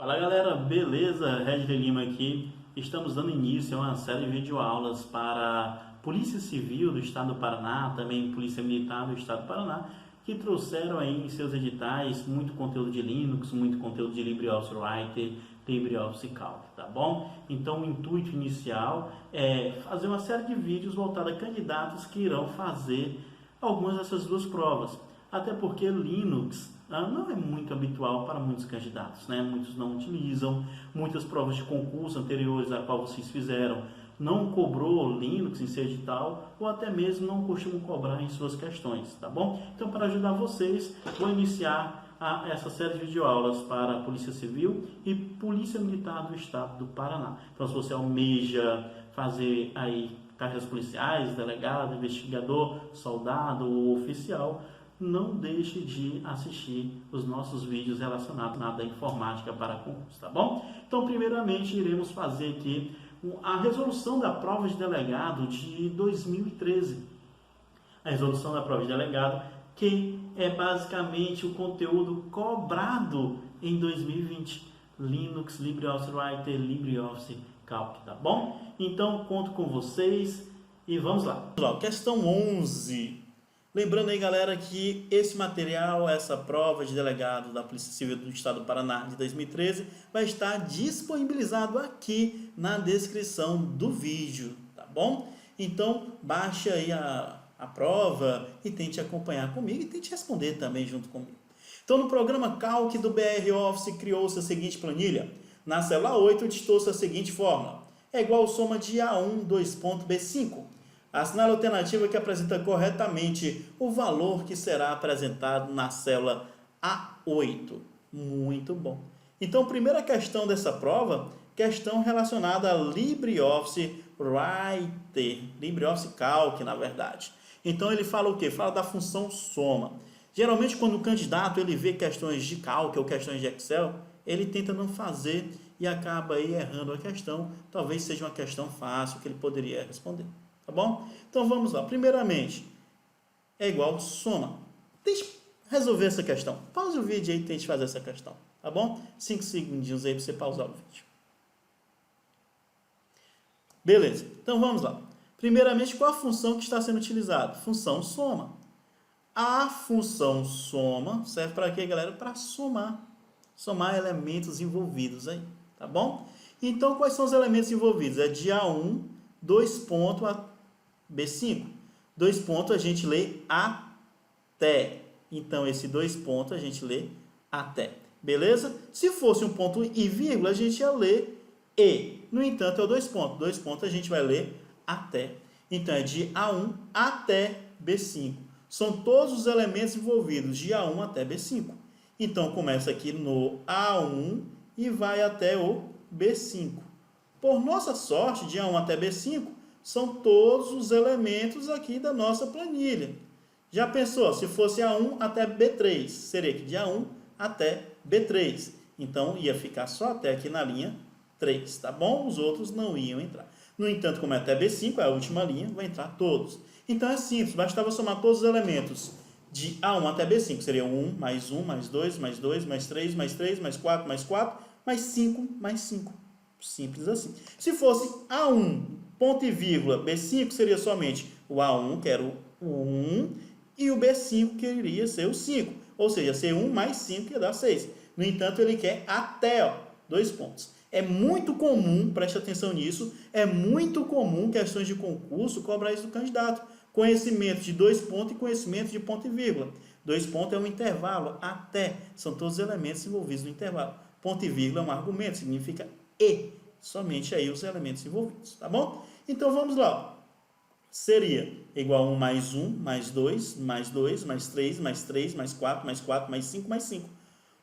Fala galera, beleza? Regis Lima aqui. Estamos dando início a uma série de videoaulas para Polícia Civil do Estado do Paraná, também Polícia Militar do Estado do Paraná, que trouxeram aí em seus editais muito conteúdo de Linux, muito conteúdo de LibreOffice Writer, LibreOffice Calc, tá bom? Então o intuito inicial é fazer uma série de vídeos voltados a candidatos que irão fazer algumas dessas duas provas. Até porque Linux não é muito habitual para muitos candidatos, né? Muitos não utilizam, muitas provas de concurso anteriores a qual vocês fizeram não cobrou Linux em seu edital ou até mesmo não costumam cobrar em suas questões, tá bom? Então, para ajudar vocês, vou iniciar essa série de videoaulas para a Polícia Civil e Polícia Militar do Estado do Paraná. Então, se você almeja fazer aí carreiras policiais, delegado, investigador, soldado ou oficial, não deixe de assistir os nossos vídeos relacionados à informática para concurso, tá bom? Então, primeiramente, iremos fazer aqui a resolução da prova de delegado de 2013. A resolução da prova de delegado, que é basicamente o conteúdo cobrado em 2020. Linux, LibreOffice Writer, LibreOffice Calc, tá bom? Então, conto com vocês e vamos lá. Questão 11. Lembrando aí, galera, que esse material, essa prova de delegado da Polícia Civil do Estado do Paraná de 2013, vai estar disponibilizado aqui na descrição do vídeo, tá bom? Então, baixe aí a prova e tente acompanhar comigo e tente responder também junto comigo. Então, no programa Calc do BR Office, criou-se a seguinte planilha. Na célula 8, ditou-se a seguinte fórmula. É igual ao soma de A1, 2.B5. Assinale a alternativa que apresenta corretamente o valor que será apresentado na célula A8. Muito bom. Então, primeira questão dessa prova, questão relacionada a LibreOffice Writer, LibreOffice Calc, na verdade. Então, ele fala o quê? Fala da função soma. Geralmente, quando o candidato ele vê questões de Calc ou questões de Excel, ele tenta não fazer e acaba aí errando a questão. Talvez seja uma questão fácil que ele poderia responder. Tá bom? Então vamos lá. Primeiramente, é igual soma. Deixa eu resolver essa questão. Pause o vídeo aí e tente fazer essa questão. Tá bom? 5 segundinhos aí para você pausar o vídeo. Beleza. Então vamos lá. Primeiramente, qual a função que está sendo utilizada? Função soma. A função soma serve para quê, galera? Para somar. Somar elementos envolvidos aí. Tá bom? Então, quais são os elementos envolvidos? É de A1, 2 pontos a B5. 2 pontos a gente lê até. Então, esse 2 pontos a gente lê até. Beleza? Se fosse um ponto e vírgula, a gente ia ler e. No entanto, é o 2 pontos. 2 pontos a gente vai ler até. Então, é de A1 até B5. São todos os elementos envolvidos de A1 até B5. Então, começa aqui no A1 e vai até o B5. Por nossa sorte, de A1 até B5, são todos os elementos aqui da nossa planilha. Já pensou? Se fosse A1 até B3, seria aqui de A1 até B3. Então, ia ficar só até aqui na linha 3, tá bom? Os outros não iam entrar. No entanto, como é até B5, é a última linha, vai entrar todos. Então, é simples, bastava somar todos os elementos de A1 até B5. Seria 1, mais 1, mais 2, mais 2, mais 3, mais 3, mais 4, mais 4, mais 5, mais 5. Simples assim. Se fosse A1, ponto e vírgula, B5 seria somente o A1, que era o 1, e o B5, que iria ser o 5. Ou seja, ser 1 mais 5, que ia dar 6. No entanto, ele quer até 2 pontos. É muito comum, preste atenção nisso, é muito comum questões de concurso cobrar isso do candidato. Conhecimento de 2 pontos e conhecimento de ponto e vírgula. 2 pontos é um intervalo, até. São todos os elementos envolvidos no intervalo. Ponto e vírgula é um argumento, significa e. Somente aí os elementos envolvidos, tá bom? Então vamos lá. Seria igual a 1 mais 1, mais 2, mais 2, mais 3, mais 3, mais 4, mais 4, mais 5, mais 5.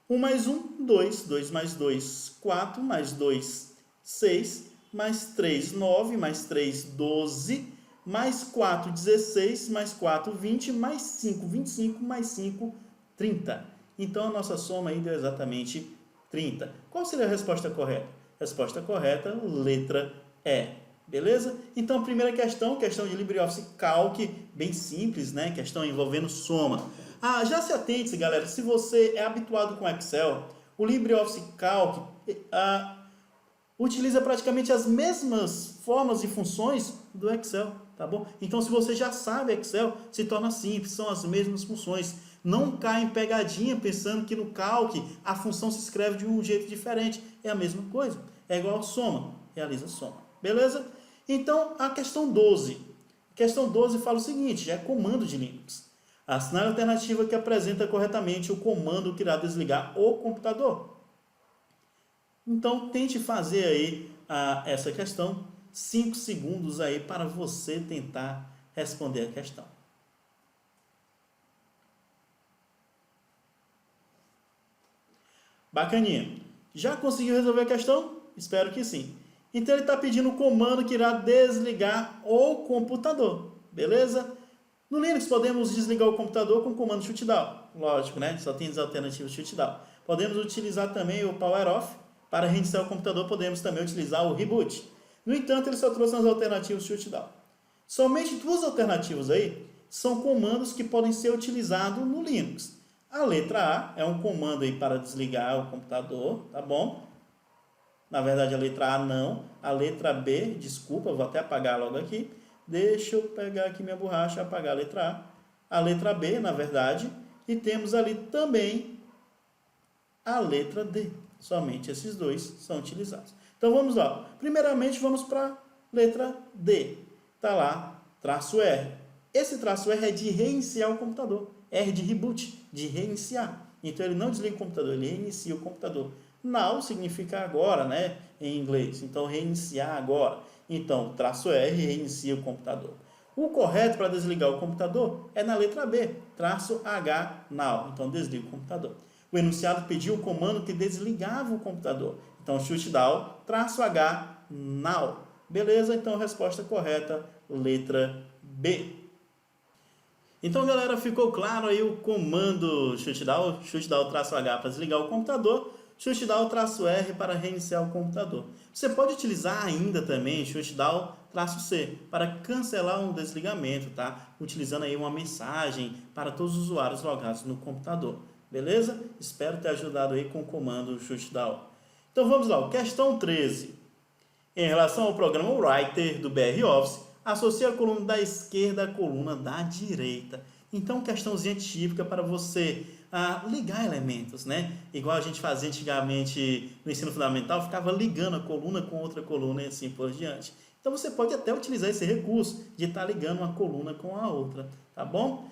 1 mais 1, 2, 2 mais 2, 4, mais 2, 6, mais 3, 9, mais 3, 12, mais 4, 16, mais 4, 20, mais 5, 25, mais 5, 30. Então a nossa soma aí deu exatamente 30. Qual seria a resposta correta? Resposta correta, letra E. Beleza? Então, primeira questão de LibreOffice Calc, bem simples, né? Questão envolvendo soma. Já se atente, galera, se você é habituado com Excel, O LibreOffice Calc utiliza praticamente as mesmas formas e funções do Excel, tá bom? Então, se você já sabe Excel, se torna simples, são as mesmas funções. Não cai em pegadinha pensando que no Calc a função se escreve de um jeito diferente. É a mesma coisa, é igual a soma, realiza soma, beleza? Então, a questão 12. A questão 12 fala o seguinte, já é comando de Linux. Assinale a alternativa que apresenta corretamente o comando que irá desligar o computador. Então, tente fazer aí essa questão, 5 segundos aí para você tentar responder a questão. Bacaninha. Já conseguiu resolver a questão? Espero que sim. Então, ele está pedindo o comando que irá desligar o computador, beleza? No Linux, podemos desligar o computador com o comando shutdown. Lógico, né? Só tem as alternativas shutdown. Podemos utilizar também o power off. Para reiniciar o computador, podemos também utilizar o reboot. No entanto, ele só trouxe as alternativas shutdown. Somente 2 alternativas aí são comandos que podem ser utilizados no Linux. A letra A é um comando aí para desligar o computador, tá bom? Na verdade, a letra A não. A letra B, desculpa, vou até apagar logo aqui. Deixa eu pegar aqui minha borracha e apagar a letra A. A letra B, na verdade. E temos ali também a letra D. Somente esses 2 são utilizados. Então, vamos lá. Primeiramente, vamos para a letra D. Está lá, traço R. Esse traço R é de reiniciar o computador. R de reboot, de reiniciar. Então, ele não desliga o computador, ele reinicia o computador. Now significa agora, né? Em inglês. Então, reiniciar agora. Então, traço R reinicia o computador. O correto para desligar o computador é na letra B, traço H, now. Então, desliga o computador. O enunciado pediu o comando que desligava o computador. Então, shutdown, traço H, now. Beleza? Então, resposta correta, letra B. Então, galera, ficou claro aí o comando shutdown, traço H para desligar o computador, shutdown, traço R para reiniciar o computador. Você pode utilizar ainda também shutdown, traço C para cancelar um desligamento, tá? Utilizando aí uma mensagem para todos os usuários logados no computador. Beleza? Espero ter ajudado aí com o comando shutdown. Então vamos lá, questão 13. Em relação ao programa Writer do BR Office, associe a coluna da esquerda à coluna da direita. Então, questãozinha típica para você ligar elementos, né? Igual a gente fazia antigamente no ensino fundamental, ficava ligando a coluna com outra coluna e assim por diante. Então, você pode até utilizar esse recurso de estar ligando uma coluna com a outra, tá bom?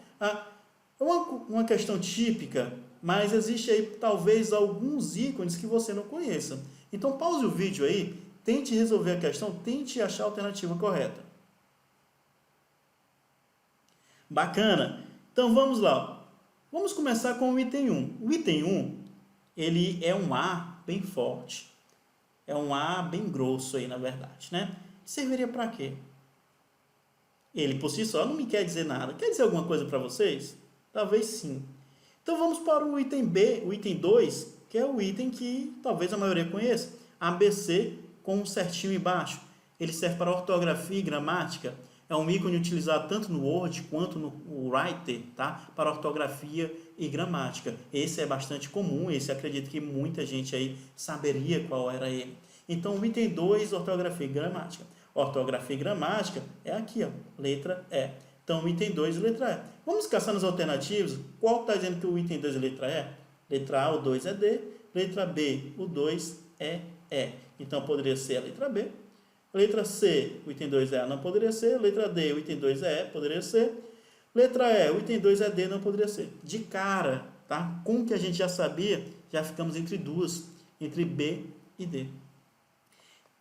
Uma questão típica, mas existe aí talvez alguns ícones que você não conheça. Então, pause o vídeo aí, tente resolver a questão, tente achar a alternativa correta. Bacana! Então, vamos lá. Vamos começar com o item 1. O item 1, ele é um A bem forte. É um A bem grosso aí, na verdade, né? Serviria para quê? Ele, por si só, não me quer dizer nada. Quer dizer alguma coisa para vocês? Talvez sim. Então, vamos para o item B, o item 2, que é o item que talvez a maioria conheça. ABC com um certinho embaixo. Ele serve para ortografia e gramática. É um ícone utilizado tanto no Word quanto no Writer, tá? Para ortografia e gramática. Esse é bastante comum, esse acredito que muita gente aí saberia qual era ele. Então, o item 2, ortografia e gramática. Ortografia e gramática é aqui, ó, letra E. Então, o item 2, letra E. Vamos caçar nas alternativas. Qual está dizendo que o item 2 é letra E? Letra A, o 2 é D. Letra B, o 2 é E. Então, poderia ser a letra B. Letra C, o item 2 é A, não poderia ser. Letra D, o item 2 é E, poderia ser. Letra E, o item 2 é D, não poderia ser. De cara, tá? Com o que a gente já sabia, já ficamos entre duas, entre B e D.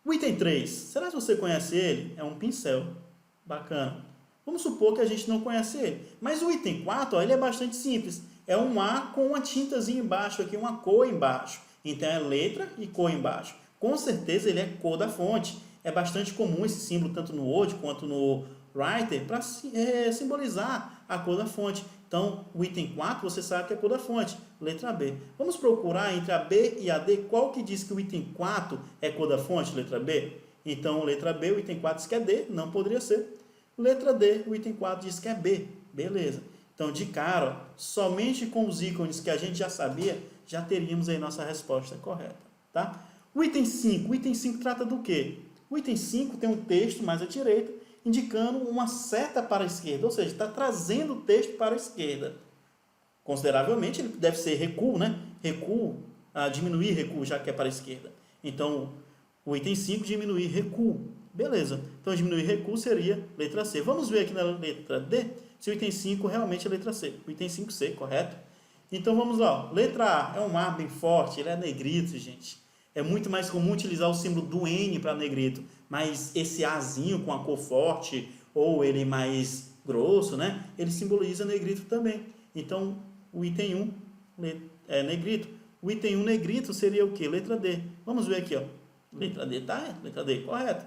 O item 3, será que você conhece ele? É um pincel. Bacana. Vamos supor que a gente não conhece ele. Mas o item 4, ó, ele é bastante simples. É um A com uma tintazinha embaixo, aqui uma cor embaixo. Então, é letra e cor embaixo. Com certeza, ele é cor da fonte. É bastante comum esse símbolo, tanto no Word quanto no Writer, para simbolizar a cor da fonte. Então, o item 4, você sabe que é a cor da fonte, letra B. Vamos procurar entre a B e a D, qual que diz que o item 4 é cor da fonte, letra B? Então, letra B, o item 4 diz que é D, não poderia ser. Letra D, o item 4 diz que é B, beleza. Então, de cara, ó, somente com os ícones que a gente já sabia, já teríamos aí nossa resposta correta, tá? O item 5 trata do quê? O item 5 tem um texto mais à direita, indicando uma seta para a esquerda, ou seja, está trazendo o texto para a esquerda. Consideravelmente, ele deve ser recuo, né? Recuo, diminuir recuo, já que é para a esquerda. Então, o item 5, diminuir recuo. Beleza. Então, diminuir recuo seria letra C. Vamos ver aqui na letra D, se o item 5 realmente é letra C. O item 5C, correto? Então, vamos lá. Ó. Letra A é um A bem forte, ele é negrito, gente. É muito mais comum utilizar o símbolo do N para negrito, mas esse Azinho com a cor forte, ou ele mais grosso, né? Ele simboliza negrito também. Então, o item 1 é negrito. O item 1 negrito seria o quê? Letra D. Vamos ver aqui, ó. Letra D, tá? Letra D, correto.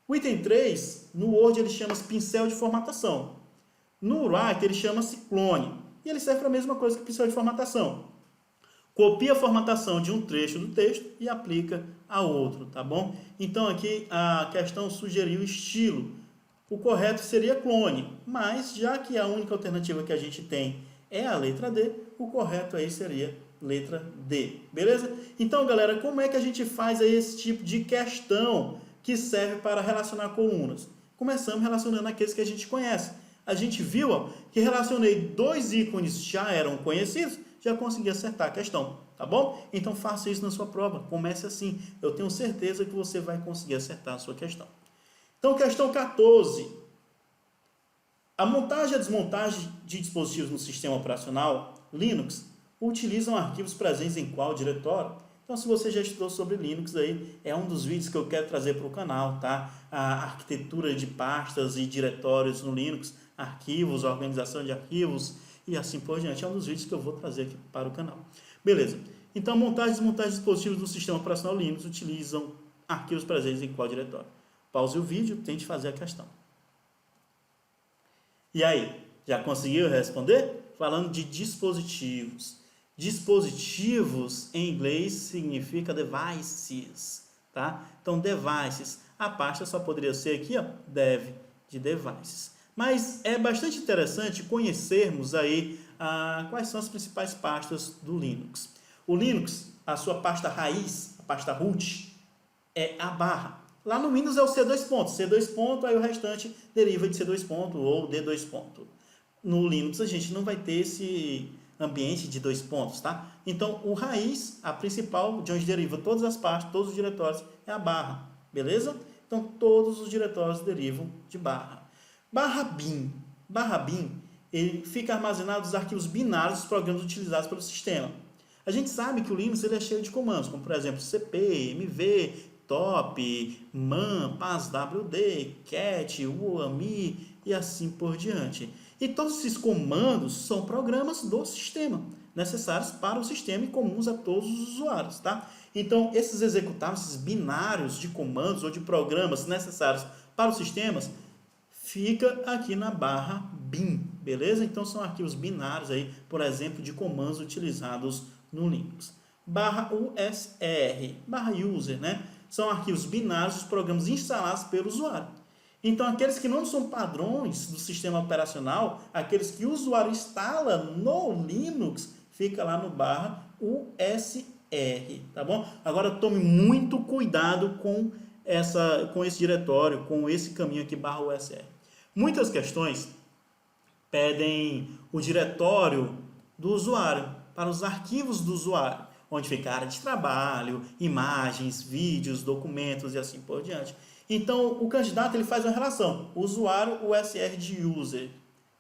O item 3, no Word ele chama-se pincel de formatação. No Writer ele chama-se clone. E ele serve para a mesma coisa que pincel de formatação. Copia a formatação de um trecho do texto e aplica a outro, tá bom? Então aqui a questão sugeriu estilo. O correto seria clone, mas já que a única alternativa que a gente tem é a letra D, o correto aí seria letra D, beleza? Então, galera, como é que a gente faz aí esse tipo de questão que serve para relacionar colunas? Começamos relacionando aqueles que a gente conhece. A gente viu ó, que relacionei dois ícones que já eram conhecidos, já consegui acertar a questão, tá bom? Então, faça isso na sua prova, comece assim. Eu tenho certeza que você vai conseguir acertar a sua questão. Então, questão 14. A montagem e a desmontagem de dispositivos no sistema operacional Linux utilizam arquivos presentes em qual diretório? Então, se você já estudou sobre Linux, aí é um dos vídeos que eu quero trazer para o canal, tá? A arquitetura de pastas e diretórios no Linux, arquivos, organização de arquivos e assim por diante. É um dos vídeos que eu vou trazer aqui para o canal. Beleza. Então, montagem e desmontagem de dispositivos do sistema operacional Linux utilizam arquivos presentes em qual diretório? Pause o vídeo, tente fazer a questão. E aí, já conseguiu responder? Falando de dispositivos. Dispositivos em inglês significa devices, tá? Então, devices. A pasta só poderia ser aqui, ó, dev, de devices. Mas é bastante interessante conhecermos aí quais são as principais pastas do Linux. O Linux, a sua pasta raiz, a pasta root, é a barra. Lá no Windows é o C2 ponto. C2 ponto, aí o restante deriva de C2 ponto ou D2 ponto. No Linux a gente não vai ter esse ambiente de 2 pontos, tá? Então, o raiz, a principal, de onde deriva todas as pastas, todos os diretórios, é a barra, beleza? Então, todos os diretórios derivam de barra. Barra bin. Barra bin, ele fica armazenado os arquivos binários dos programas utilizados pelo sistema. A gente sabe que o Linux ele é cheio de comandos, como, por exemplo, cp, mv, top, man, passwd, cat, uami e assim por diante. E todos esses comandos são programas do sistema, necessários para o sistema e comuns a todos os usuários, tá? Então, esses executáveis, esses binários de comandos ou de programas necessários para os sistemas, fica aqui na barra bin, beleza? Então, são arquivos binários aí, por exemplo, de comandos utilizados no Linux. Barra USR, barra user, né? São arquivos binários dos programas instalados pelo usuário. Então, aqueles que não são padrões do sistema operacional, aqueles que o usuário instala no Linux, fica lá no barra USR, tá bom? Agora, tome muito cuidado com esse diretório, com esse caminho aqui, barra USR. Muitas questões pedem o diretório do usuário, para os arquivos do usuário, onde fica a área de trabalho, imagens, vídeos, documentos e assim por diante. Então, o candidato ele faz uma relação, usuário, USR de user.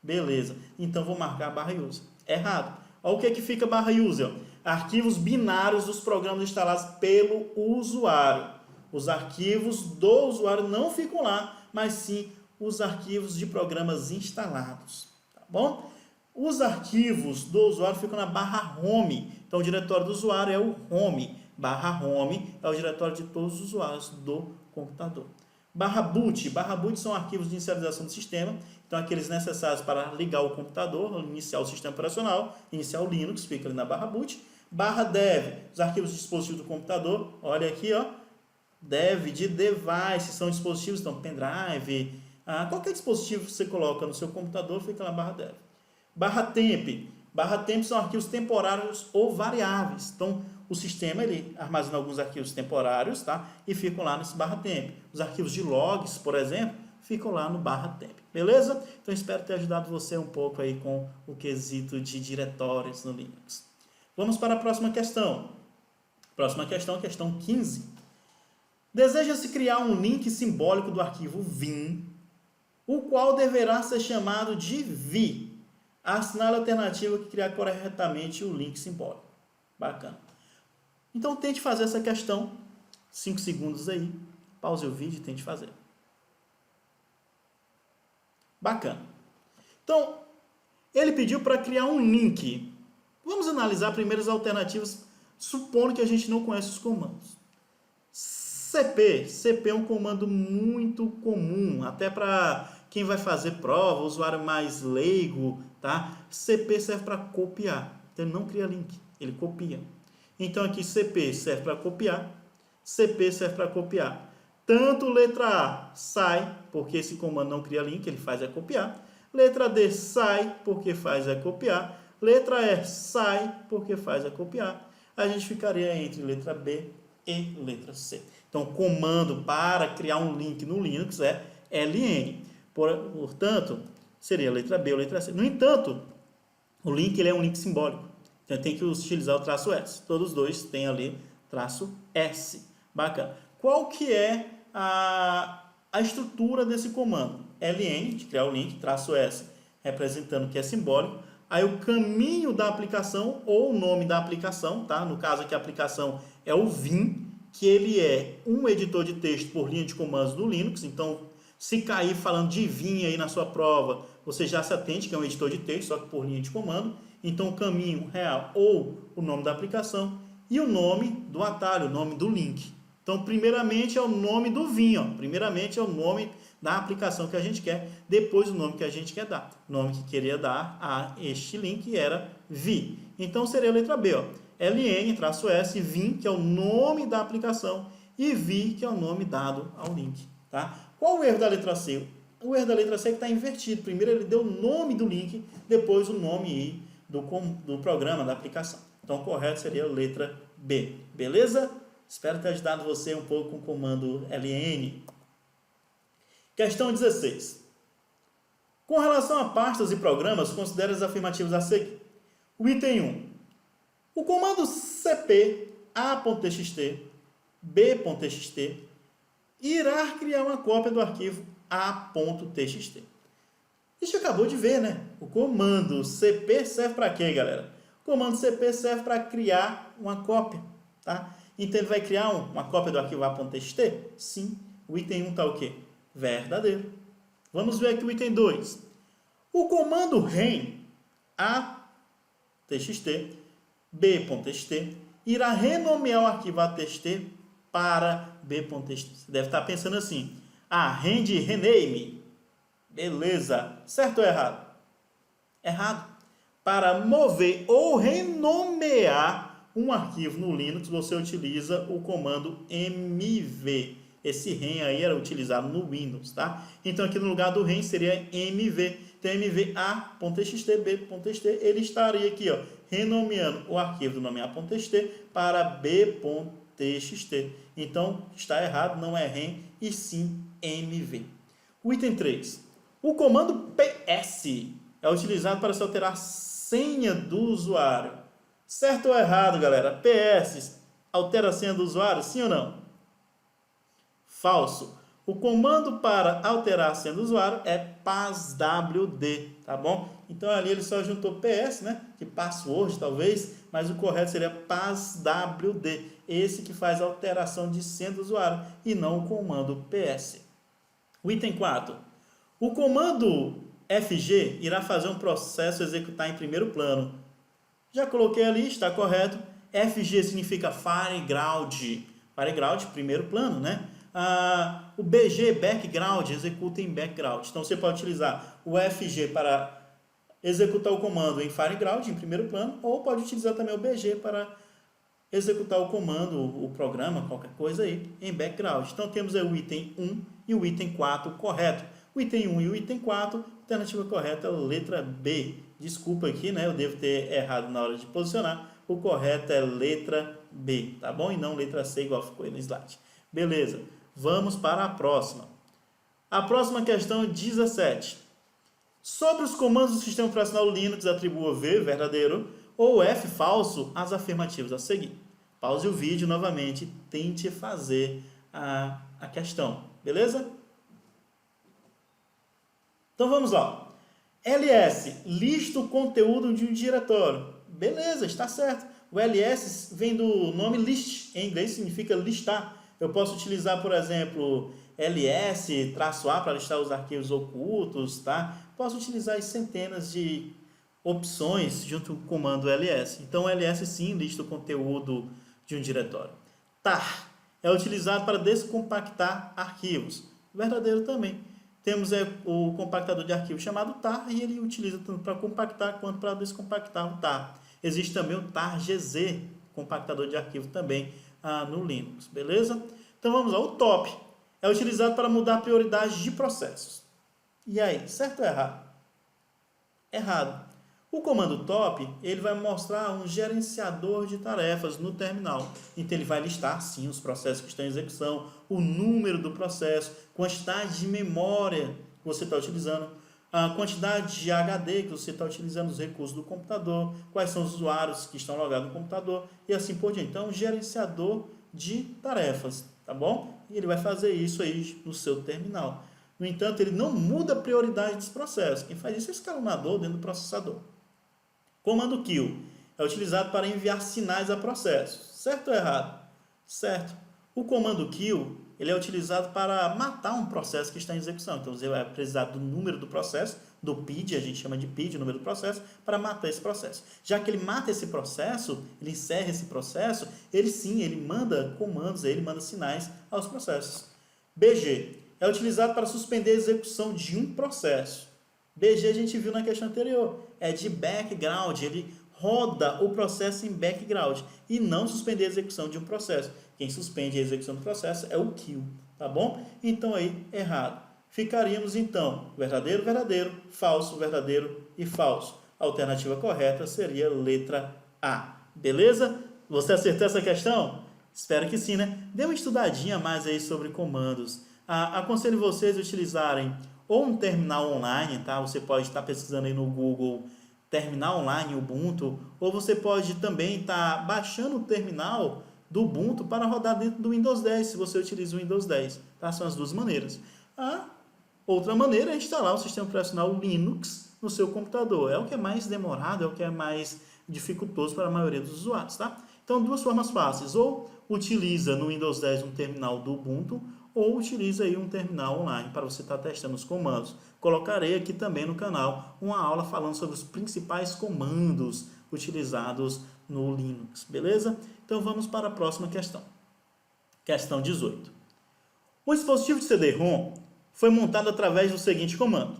Beleza, então vou marcar a barra user. Errado. Olha o que fica barra user. Arquivos binários dos programas instalados pelo usuário. Os arquivos do usuário não ficam lá, mas sim os arquivos de programas instalados. Tá bom? Os arquivos do usuário ficam na barra home. Então, o diretório do usuário é o home. Barra home é o diretório de todos os usuários do computador. Barra boot. Barra boot são arquivos de inicialização do sistema. Então, aqueles necessários para ligar o computador, iniciar o sistema operacional, iniciar o Linux, fica ali na barra boot. Barra dev. Os arquivos de dispositivo do computador. Olha aqui, ó. Dev de device. São dispositivos, então, pendrive. Qualquer dispositivo que você coloca no seu computador, fica na barra dev. Barra temp. Barra-temp são arquivos temporários ou variáveis. Então, o sistema ele armazena alguns arquivos temporários, tá? E ficam lá nesse barra-temp. Os arquivos de logs, por exemplo, ficam lá no barra-temp. Beleza? Então, espero ter ajudado você um pouco aí com o quesito de diretórios no Linux. Vamos para a próxima questão. Próxima questão, questão 15. Deseja-se criar um link simbólico do arquivo vim, o qual deverá ser chamado de vi. Assinale a alternativa que criar corretamente o link simbólico. Bacana. Então, tente fazer essa questão. 5 segundos aí. Pause o vídeo e tente fazer. Bacana. Então, ele pediu para criar um link. Vamos analisar primeiro as alternativas, supondo que a gente não conhece os comandos. CP é um comando muito comum, até para quem vai fazer prova, usuário mais leigo, tá? CP serve para copiar, então ele não cria link, ele copia. Então aqui CP serve para copiar, CP serve para copiar. Tanto letra A sai, porque esse comando não cria link, ele faz é copiar. Letra D sai, porque faz é copiar. Letra E sai, porque faz é copiar. A gente ficaria entre letra B e letra C. Então, o comando para criar um link no Linux é ln. Portanto, seria letra B ou letra C. No entanto, o link ele é um link simbólico. Então, tem que utilizar o traço S. Todos os dois têm ali traço S. Bacana. Qual que é a estrutura desse comando? ln, de criar o link, traço S, representando que é simbólico. Aí o caminho da aplicação ou o nome da aplicação, tá? No caso aqui a aplicação é o vim, que ele é um editor de texto por linha de comandos do Linux. Então, se cair falando de vim aí na sua prova, você já se atente que é um editor de texto, só que por linha de comando. Então, o caminho real ou o nome da aplicação e o nome do atalho, o nome do link. Então, primeiramente é o nome do vim, ó. Primeiramente é o nome da aplicação que a gente quer, depois o nome que a gente quer dar. O nome que queria dar a este link era vi. Então, seria a letra B, ó. ln-s, vim, que é o nome da aplicação, e vi, que é o nome dado ao link. Tá? Qual o erro da letra C? O erro da letra C é que está invertido. Primeiro ele deu o nome do link, depois o nome do programa, da aplicação. Então, o correto seria a letra B. Beleza? Espero ter ajudado você um pouco com o comando ln. Questão 16. Com relação a pastas e programas, considere as afirmativas a seguir. O item 1. O comando cp a.txt, b.txt, irá criar uma cópia do arquivo a.txt. A gente acabou de ver, né? O comando cp serve para quê, galera? O comando cp serve para criar uma cópia, tá? Então ele vai criar uma cópia do arquivo a.txt? Sim. O item 1 está o quê? Verdadeiro. Vamos ver aqui o item 2. O comando rem a.txt, b.txt, irá renomear o arquivo a.txt para b.txt. Você deve estar pensando assim, rem de rename. Beleza. Certo ou errado? Errado. Para mover ou renomear um arquivo no Linux, você utiliza o comando mv. Esse rem aí era utilizado no Windows, tá? Então, aqui no lugar do rem seria mv. Então, mv a.txt, b.txt, ele estaria aqui, ó, renomeando o arquivo do nome a.txt para b.txt. Então, está errado, não é rem, e sim mv. O item 3. O comando ps é utilizado para se alterar a senha do usuário. Certo ou errado, galera? ps altera a senha do usuário, sim ou não? Falso. O comando para alterar a senha do usuário é passwd, tá bom? Então ali ele só juntou ps, né? Que password talvez, mas o correto seria passwd, esse que faz a alteração de senha do usuário e não o comando ps. O item 4. O comando fg irá fazer um processo executar em primeiro plano. Já coloquei ali, está correto. FG significa foreground. Foreground, primeiro plano, né? O BG, background, executa em background. Então, você pode utilizar o FG para executar o comando em foreground, em primeiro plano, ou pode utilizar também o BG para executar o comando, o programa, qualquer coisa aí, em background. Então, temos aí o item 1 e o item 4 correto. O item 1 e o item 4, a alternativa correta é a letra B. desculpa aqui, né? Eu devo ter errado na hora de posicionar. O correto é letra B, tá bom? E não letra C, igual ficou aí no slide. Beleza, vamos para a próxima. A próxima questão 17. Sobre os comandos do sistema operacional Linux, atribua V, verdadeiro, ou F, falso, as afirmativas a seguir. Pause o vídeo novamente, tente fazer a questão, beleza? Então vamos lá. LS, lista o conteúdo de um diretório. Beleza, está certo. O LS vem do nome list, em inglês significa listar. Eu posso utilizar, por exemplo, ls-a para listar os arquivos ocultos, tá? Posso utilizar centenas de opções junto com o comando ls. Então, ls sim lista o conteúdo de um diretório. Tar é utilizado para descompactar arquivos. Verdadeiro também. Temos o compactador de arquivos chamado tar e ele utiliza tanto para compactar quanto para descompactar o tar. Existe também o tar-gz, compactador de arquivo também no Linux, beleza? Então vamos lá, o top é utilizado para mudar a prioridade de processos. E aí, certo ou errado? Errado. O comando top, ele vai mostrar um gerenciador de tarefas no terminal. Então ele vai listar sim os processos que estão em execução, o número do processo, quantidade de memória que você está utilizando, a quantidade de HD que você está utilizando, os recursos do computador, quais são os usuários que estão logados no computador e assim por diante. Então, um gerenciador de tarefas, tá bom? E ele vai fazer isso aí no seu terminal. No entanto, ele não muda a prioridade dos processos. Quem faz isso é o escalonador dentro do processador. Comando kill é utilizado para enviar sinais a processos. Certo ou errado? Certo. O comando kill ele é utilizado para matar um processo que está em execução. Então, você vai precisar do número do processo, do PID, a gente chama de PID, o número do processo, para matar esse processo. Já que ele mata esse processo, ele encerra esse processo, ele sim, ele manda comandos, ele manda sinais aos processos. BG é utilizado para suspender a execução de um processo. BG a gente viu na questão anterior, é de background, ele roda o processo em background e não suspender a execução de um processo. Quem suspende a execução do processo é o kill, tá bom? Então aí, errado. Ficaríamos então, verdadeiro, verdadeiro, falso, verdadeiro e falso. A alternativa correta seria letra A. Beleza? Você acertou essa questão? Espero que sim, né? Dê uma estudadinha mais aí sobre comandos. Aconselho vocês a utilizarem ou um terminal online, tá? Você pode estar pesquisando aí no Google terminal online Ubuntu, ou você pode também estar baixando o terminal do Ubuntu para rodar dentro do Windows 10, se você utiliza o Windows 10. Tá? São as duas maneiras. A outra maneira é instalar o sistema operacional Linux no seu computador. É o que é mais demorado, é o que é mais dificultoso para a maioria dos usuários. Tá? Então, duas formas fáceis. Ou utiliza no Windows 10 um terminal do Ubuntu, ou utiliza aí um terminal online para você estar testando os comandos. Colocarei aqui também no canal uma aula falando sobre os principais comandos utilizados no Linux, beleza? Então vamos para a próxima questão. Questão 18. O dispositivo de CD-ROM foi montado através do seguinte comando: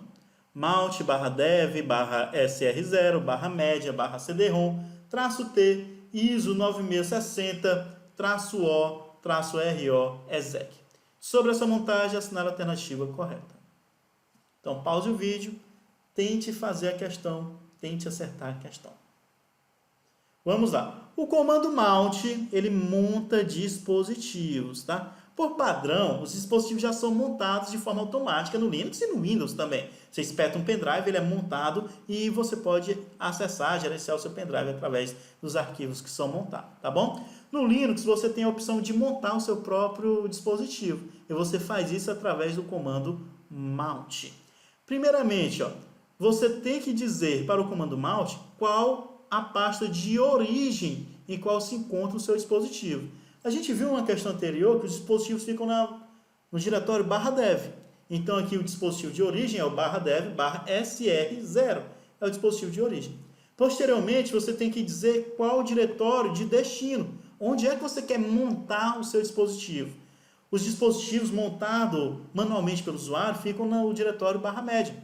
mount/dev/sr0/media/cd-rom -t ISO 9660-o-ro exec. Sobre essa montagem, assinar a alternativa correta. Então, pause o vídeo, tente fazer a questão, tente acertar a questão. Vamos lá. O comando mount, ele monta dispositivos, tá? Por padrão, os dispositivos já são montados de forma automática no Linux e no Windows também. Você espeta um pendrive, ele é montado e você pode acessar, gerenciar o seu pendrive através dos arquivos que são montados, tá bom? No Linux, você tem a opção de montar o seu próprio dispositivo e você faz isso através do comando mount. Primeiramente, você tem que dizer para o comando mount qual a pasta de origem em qual se encontra o seu dispositivo. A gente viu uma questão anterior que os dispositivos ficam no diretório /dev. Então aqui o dispositivo de origem é o /dev/sr0. É o dispositivo de origem. Posteriormente, você tem que dizer qual o diretório de destino. Onde é que você quer montar o seu dispositivo? Os dispositivos montados manualmente pelo usuário ficam no diretório /media.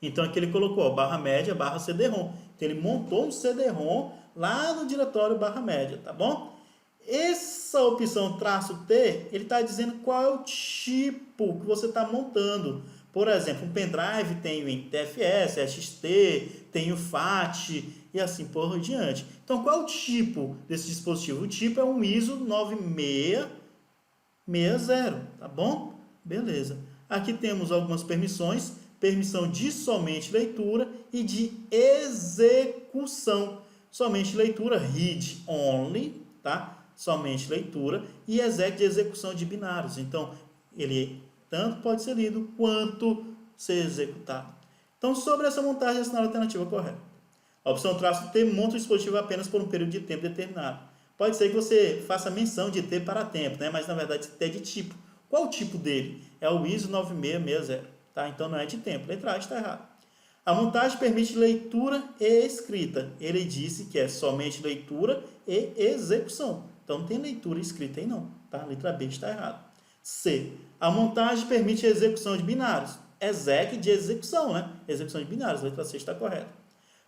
Então aqui ele colocou /media/cd-rom. Então ele montou um cd-rom lá no diretório /media, tá bom? Essa opção -t, ele está dizendo qual é o tipo que você está montando. Por exemplo, um pendrive tem o NTFS, SXT, tem o FAT e assim por diante. Então, qual é o tipo desse dispositivo? O tipo é um ISO 9660, tá bom? Beleza. Aqui temos algumas permissões, permissão de somente leitura e de execução. Somente leitura, read only, tá? Somente leitura e exec de execução de binários. Então, ele tanto pode ser lido quanto ser executado. Então, sobre essa montagem, assinale a alternativa correta. A opção traço T monta o dispositivo apenas por um período de tempo determinado. Pode ser que você faça menção de T para tempo, né? Mas na verdade T é de tipo. Qual o tipo dele? É o ISO 9660, tá? Então não é de tempo. Letra A está errada. A montagem permite leitura e escrita. Ele disse que é somente leitura e execução. Então não tem leitura e escrita aí não, tá? Letra B está errada. C. A montagem permite a execução de binários. Exec de execução, né? Execução de binários. Letra C está correta.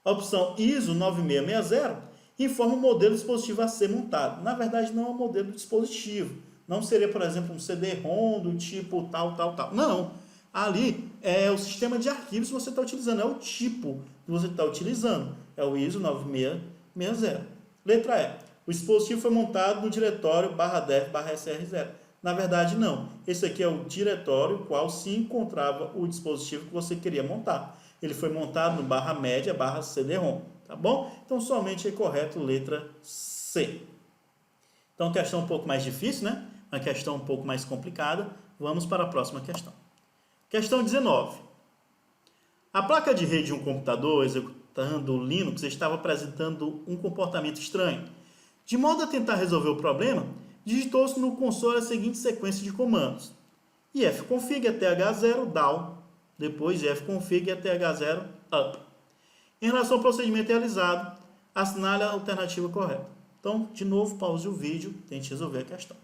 A opção ISO 9660 informa o modelo do dispositivo a ser montado. Na verdade, não é o modelo do dispositivo. Não seria, por exemplo, um CD-ROM do tipo tal, tal, tal. Não. Ali é o sistema de arquivos que você está utilizando. É o tipo que você está utilizando. É o ISO 9660. Letra E. O dispositivo foi montado no diretório /def/sr0. Na verdade, não. Esse aqui é o diretório qual se encontrava o dispositivo que você queria montar. Ele foi montado no /média/cd-rom, tá bom? Então, somente é correto letra C. Então, questão um pouco mais difícil, né? Uma questão um pouco mais complicada. Vamos para a próxima questão. Questão 19. A placa de rede de um computador executando o Linux estava apresentando um comportamento estranho. De modo a tentar resolver o problema, digitou-se no console a seguinte sequência de comandos: ifconfig th0 down, depois ifconfig th0 up. Em relação ao procedimento realizado, assinale a alternativa correta. Então, de novo, pause o vídeo, tente resolver a questão.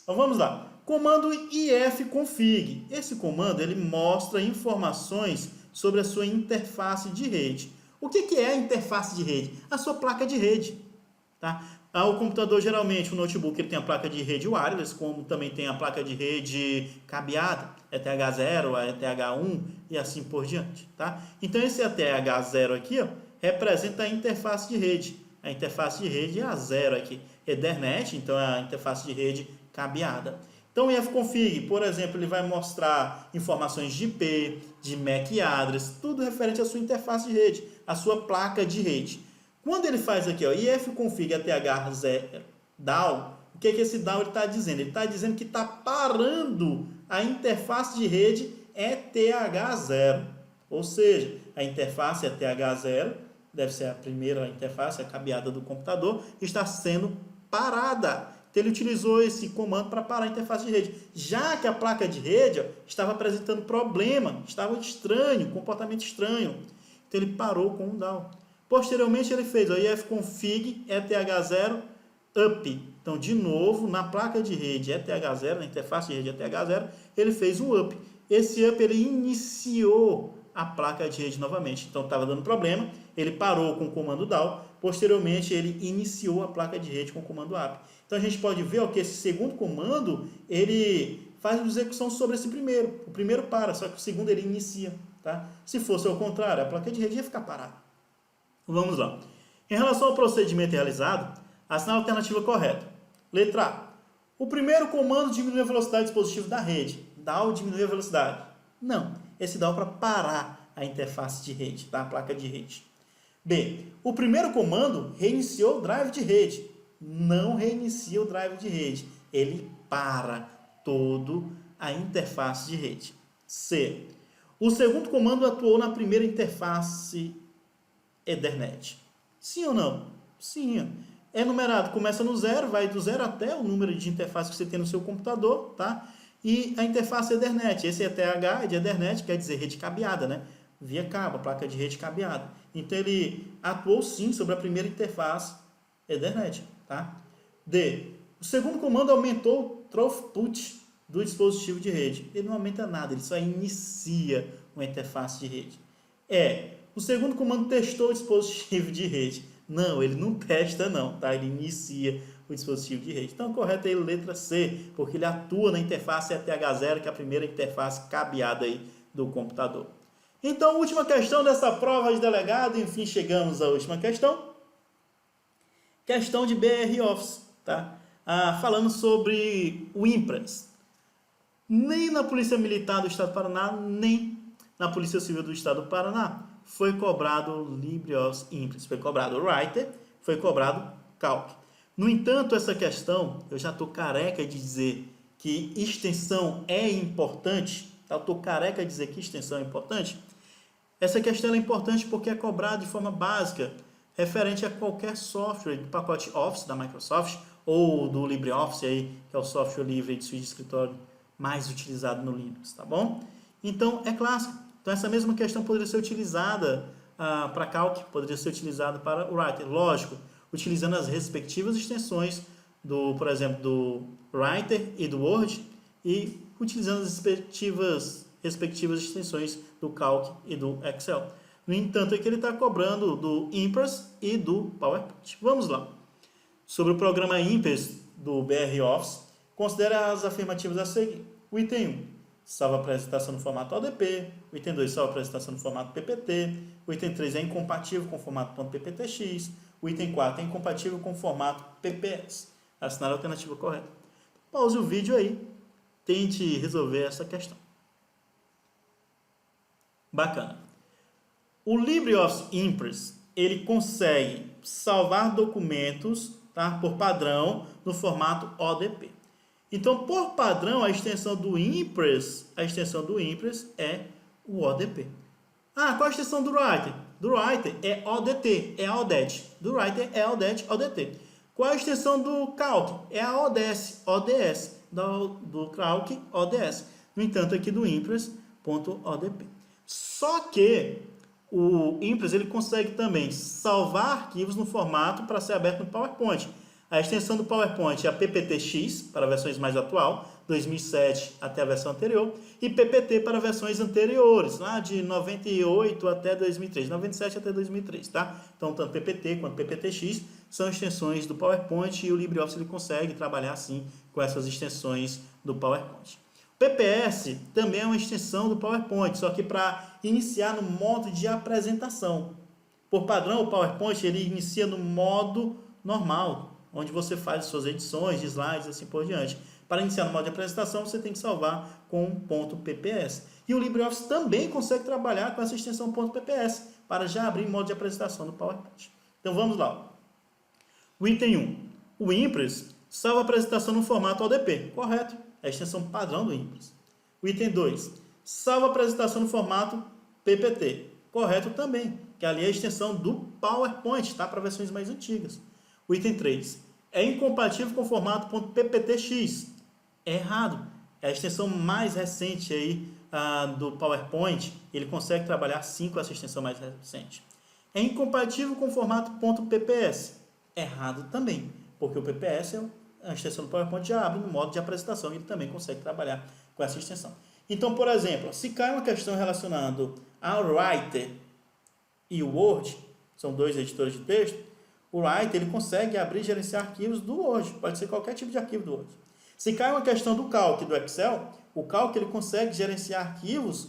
Então, vamos lá. Comando ifconfig. Esse comando ele mostra informações sobre a sua interface de rede. O que é a interface de rede? A sua placa de rede. Tá? O computador, geralmente, o notebook, ele tem a placa de rede wireless, como também tem a placa de rede cabeada, ETH0, a ETH1 e assim por diante. Tá? Então, esse ETH0 aqui ó, representa a interface de rede. A interface de rede é a 0 aqui. Ethernet, então, é a interface de rede cabeada. Então, o ifconfig, por exemplo, ele vai mostrar informações de IP, de MAC address, tudo referente à sua interface de rede, à sua placa de rede. Quando ele faz aqui, ó, ifconfig th0 down, o que esse down está dizendo? Ele está dizendo que está parando a interface de rede ETH0. Ou seja, a interface ETH0, deve ser a primeira interface, a cabeada do computador, está sendo parada. Então ele utilizou esse comando para parar a interface de rede. Já que a placa de rede ó, estava apresentando problema, estava estranho, comportamento estranho. Então ele parou com um down. Posteriormente, ele fez o ifconfig eth0 up. Então, de novo, na placa de rede ETH0, na interface de rede ETH0, ele fez um up. Esse up, ele iniciou a placa de rede novamente. Então, estava dando problema, ele parou com o comando down. Posteriormente, ele iniciou a placa de rede com o comando up. Então, a gente pode ver ó, que esse segundo comando, ele faz uma execução sobre esse primeiro. O primeiro para, só que o segundo ele inicia. Tá? Se fosse ao contrário, a placa de rede ia ficar parada. Vamos lá. Em relação ao procedimento realizado, assinale a alternativa correta. Letra A. O primeiro comando diminui a velocidade do dispositivo da rede. DAO diminui a velocidade. Não. Esse DAO é para parar a interface de rede, tá? A placa de rede. B. O primeiro comando reiniciou o drive de rede. Não reinicia o drive de rede. Ele para todo a interface de rede. C. O segundo comando atuou na primeira interface Ethernet. Sim ou não? Sim. É numerado, começa no 0, vai do 0 até o número de interface que você tem no seu computador, tá? E a interface Ethernet, esse ETH é de Ethernet, quer dizer rede cabeada, né? Via cabo, placa de rede cabeada. Então ele atuou sim sobre a primeira interface Ethernet, tá? D. O segundo comando aumentou o throughput do dispositivo de rede. Ele não aumenta nada, ele só inicia uma interface de rede. E. O segundo comando testou o dispositivo de rede. Não, ele não testa não, tá? Ele inicia o dispositivo de rede. Então, correto aí, letra C, porque ele atua na interface ETH0, que é a primeira interface cabeada aí do computador. Então, última questão dessa prova de delegado, enfim, chegamos à última questão. Questão de BR Office, tá? Falando sobre o INPRES. Nem na Polícia Militar do Estado do Paraná, nem na Polícia Civil do Estado do Paraná foi cobrado o LibreOffice INPRES. Foi cobrado o Writer, foi cobrado Calc. No entanto, essa questão, eu já estou careca de dizer que extensão é importante. Eu estou careca de dizer que extensão é importante. Essa questão é importante porque é cobrada de forma básica, referente a qualquer software do pacote Office da Microsoft ou do LibreOffice, aí, que é o software livre de suíte de escritório mais utilizado no Linux, tá bom? Então, é clássico. Então, essa mesma questão poderia ser utilizada para Calc, poderia ser utilizada para o Writer. Lógico, utilizando as respectivas extensões, por exemplo, do Writer e do Word, e utilizando as respectivas extensões do Calc e do Excel. No entanto, aqui ele está cobrando do INPRES e do PowerPoint. Vamos lá. Sobre o programa INPRES do BR Office, considere as afirmativas a seguir. O item 1, salva a apresentação no formato ODP. O item 2, salva a apresentação no formato PPT. O item 3 é incompatível com o formato .pptx. O item 4 é incompatível com o formato PPS. Assinar a alternativa correta. Pause o vídeo aí. Tente resolver essa questão. Bacana. O LibreOffice INPRES, ele consegue salvar documentos, tá, por padrão no formato ODP. Então, por padrão, a extensão do INPRES é o ODP. Qual a extensão do Writer? Do Writer é ODT, é a ODET. Do Writer é ODET, ODT. Qual a extensão do Calc? É a ODS, ODS. Do Calc, ODS. No entanto, aqui do INPRES.odp. Só que o INPRES ele consegue também salvar arquivos no formato para ser aberto no PowerPoint. A extensão do PowerPoint é a PPTX, para versões mais atual, 2007 até a versão anterior, e PPT para versões anteriores, lá de 98 até 2003, 97 até 2003, tá? Então, tanto PPT quanto PPTX são extensões do PowerPoint e o LibreOffice ele consegue trabalhar assim com essas extensões do PowerPoint. PPS também é uma extensão do PowerPoint, só que para iniciar no modo de apresentação. Por padrão, o PowerPoint ele inicia no modo normal, onde você faz suas edições de slides e assim por diante. Para iniciar no modo de apresentação, você tem que salvar com .pps. E o LibreOffice também consegue trabalhar com essa extensão .pps, para já abrir modo de apresentação no PowerPoint. Então vamos lá. O item 1. O INPRES salva a apresentação no formato ODP. Correto. É a extensão padrão do INPRES. O item 2. Salva a apresentação no formato PPT. Correto também, que ali é a extensão do PowerPoint, tá? Para versões mais antigas. O item 3. É incompatível com o formato .pptx. É errado. É a extensão mais recente aí, do PowerPoint. Ele consegue trabalhar sim com essa extensão mais recente. É incompatível com o formato .pps. Errado também, porque o PPS é a extensão do PowerPoint já abre no modo de apresentação e ele também consegue trabalhar com essa extensão. Então, por exemplo, se cai uma questão relacionada ao Writer e o Word, são dois editores de texto, o Writer ele consegue abrir e gerenciar arquivos do Word, pode ser qualquer tipo de arquivo do Word. Se cai uma questão do Calc e do Excel, o Calc ele consegue gerenciar arquivos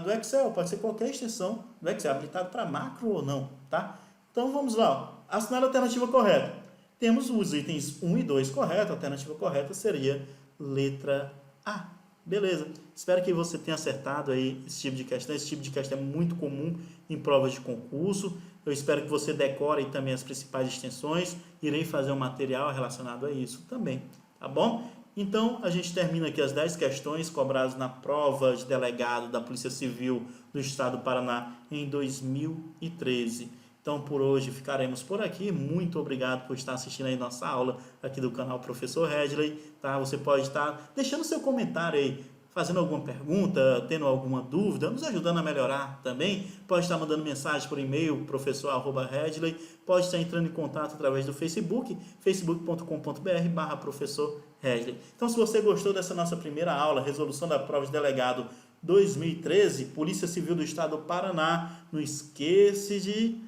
do Excel, pode ser qualquer extensão do Excel, habilitado para macro ou não, tá? Então vamos lá, assinar a alternativa correta. Temos os itens 1 e 2 corretos, a alternativa correta seria letra A. Beleza, espero que você tenha acertado aí esse tipo de questão. Esse tipo de questão é muito comum em provas de concurso. Eu espero que você decore também as principais extensões. Irei fazer um material relacionado a isso também, tá bom? Então, a gente termina aqui as 10 questões cobradas na prova de delegado da Polícia Civil do Estado do Paraná em 2013. Então, por hoje, ficaremos por aqui. Muito obrigado por estar assistindo aí nossa aula aqui do canal Professor Redley. Tá? Você pode estar deixando seu comentário aí, fazendo alguma pergunta, tendo alguma dúvida, nos ajudando a melhorar também. Pode estar mandando mensagem por e-mail, professor@redley. Pode estar entrando em contato através do Facebook, facebook.com.br/professor Redley. Então, se você gostou dessa nossa primeira aula, resolução da prova de delegado 2013, Polícia Civil do Estado do Paraná, não esqueça de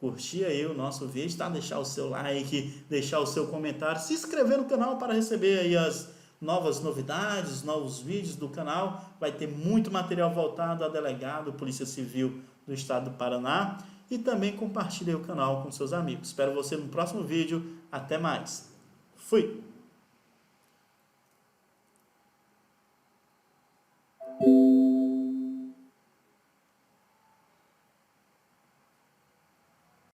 curtir aí o nosso vídeo, tá? Deixar o seu like, deixar o seu comentário, se inscrever no canal para receber aí as novas novidades, novos vídeos do canal. Vai ter muito material voltado a delegado, Polícia Civil do Estado do Paraná. E também compartilhe o canal com seus amigos. Espero você no próximo vídeo. Até mais. Fui!